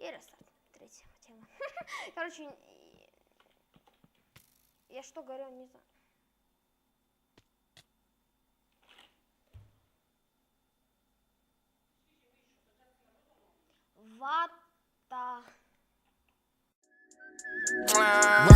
И рестарт. Третья тема. Короче, я что говорю, не знаю. Вата. Rob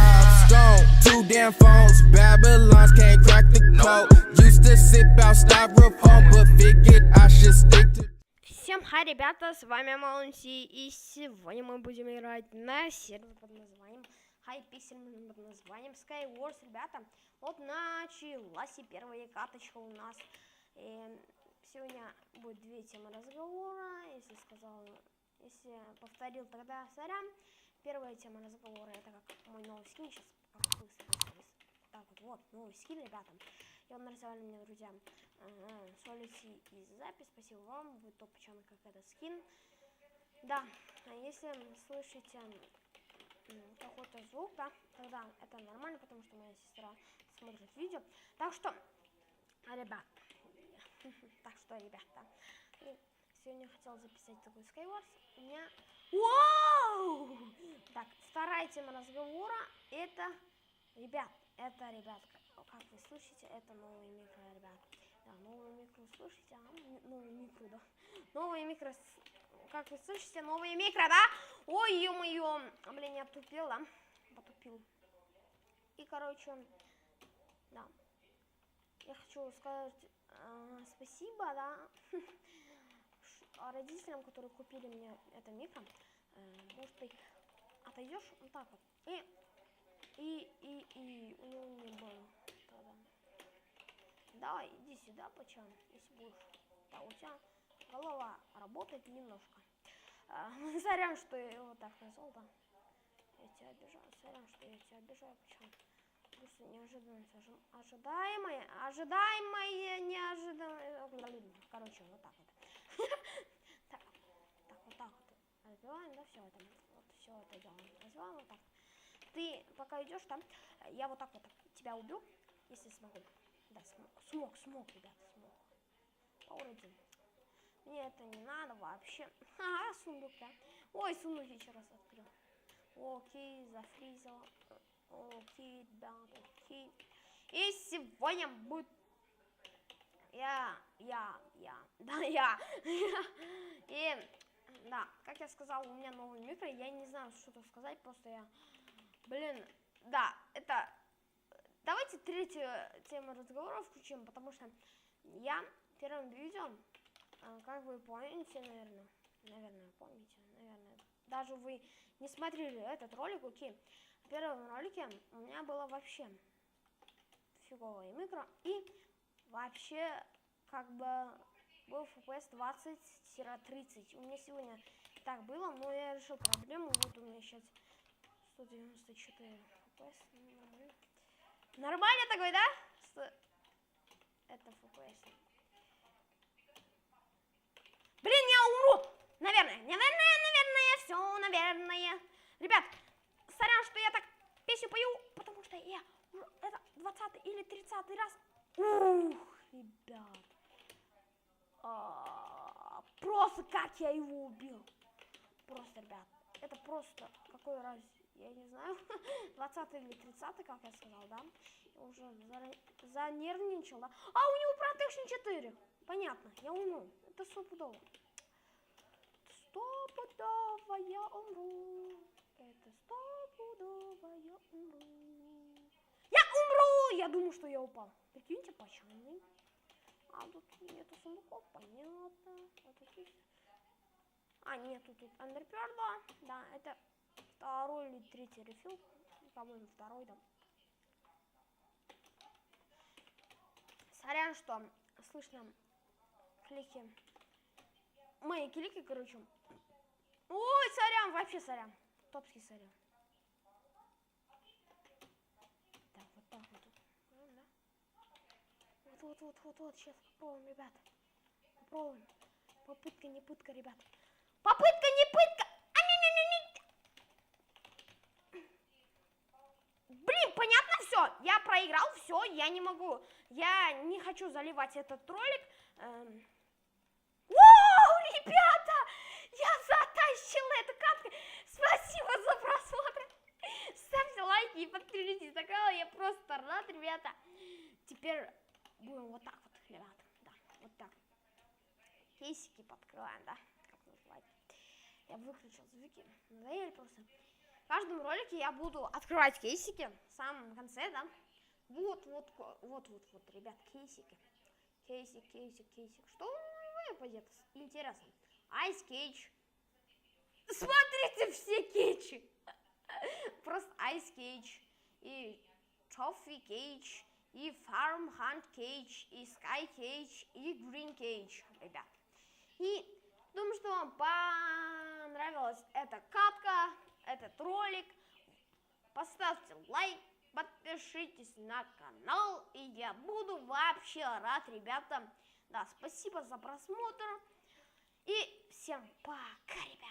Stone, 2 damn phones, Babylons can't crack the code. Used to sip out styrofoam, but figured I should stick to. Всем хай, ребята, с вами Маунти, и сегодня мы будем играть на сервере под названием Hypixel, под названием Skywars, ребята. Вот началась и первая каточка у нас. И сегодня будет 2 темы разговора, если повторил, тогда сорян. Первая тема разговора — это как мой новый скин, сейчас как быстро. Так вот, новый скин, ребята. И он нарисовали мне, друзья, Солити и запись. Спасибо вам, вы топ-пчаны, как этот скин. Да, а если слышите какой-то звук, да, тогда это нормально, потому что моя сестра смотрит видео. Так что, ребята, сегодня хотела записать такой Skywars. У меня... Вау! Так, вторая тема разговора — это, ребят, как вы слышите, это новые микро, ребят. Да, новые микро слышите, новые микро, да. Новые микро, как вы слышите, новые микро, да? Ой, ё-моё, блин, я тупил, да? Потупил. И, короче, да. Я хочу сказать спасибо, да, родителям, которые купили мне это микро. Может, ты отойдешь вот так вот. И у него не было. Давай, иди сюда, пачан, если будешь. Да, у тебя голова работает немножко. Сорян, что я его так назвал, да. Я тебя обижаю, сорян, что я тебя обижаю, пачан. Просто неожиданность, ожидаемое, неожиданное. Короче, вот так вот. Так, вот так вот. Разбиваем, да, все это. Вот все это делаем. Разбиваем вот так. Ты пока идешь там, я вот так вот тебя убью, если смогу. Да, смог, ребята, смог. Пауэр-1. Мне это не надо вообще. Ага, сундук, да. Ой, сундук еще раз открыл. Окей, зафризил. Окей, ребята, окей. И сегодня будет... Я. И, да, как я сказал, у меня новый микро, я не знаю, что сказать, просто я... Блин, да, это... Давайте третью тему разговора включим, потому что я в первом видео, как вы помните, наверное, помните, даже вы не смотрели этот ролик, окей. В первом ролике у меня было вообще фиговое микро, и вообще, как бы, был FPS 20-30. У меня сегодня так было, но я решил проблему, вот у меня сейчас 194 FPS, нормально. Нормально такой, да? Это FPS. Блин, я умру! Наверное, все, наверное. Ребят, сорян, что я так песню пою, потому что я уже это 20-й или 30-й раз. Ух, ребят. Просто как я его убил. Просто, ребят, это просто какой раз, я не знаю, 20-й или 30-й, как я сказал, да? Уже занервничал, да? А у него Protection 4. Понятно, я умру. Это стопудово. Стопудово я умру. Это стопудово я умру. Я умру! Я думаю, что я упал. Прикиньте, пачаны. А тут нету сундуков, понятно. Вот такие. А, нету тут андерперла. Да, это второй или третий рефил. По-моему, второй, да. Сорян, что слышно клики. Мои клики, короче. Ой, сорян, вообще сорян. Топский сорян. Так, вот так вот. Вот, сейчас попробуем, ребята. Попробуем. Попытка, не пытка, ребята. Попытка, не пытка! Блин, понятно все. Я проиграл, все, я не могу. Я не хочу заливать этот ролик. Вау, ребята! Я затащил эту катку. ребята. Теперь будем вот так вот, ребята. Да, вот так. Кейсики подкрываем, да, как называется. Я выключил звуки. Надоели просто. В каждом ролике я буду открывать кейсики в самом конце, да. Вот, ребят, кейсики. Кейсик. Что выпадет? Интересно. Ice Cage. Смотрите все кейчи. Просто Ice Cage. И Toffee Cage. И Farm Hunt Cage. И Sky Cage. И Green Cage, ребят. И думаю, что вам понравилась эта катка, этот ролик. Поставьте лайк. Подпишитесь на канал, и я буду вообще рад, ребята. Да, спасибо за просмотр. И всем пока, ребята.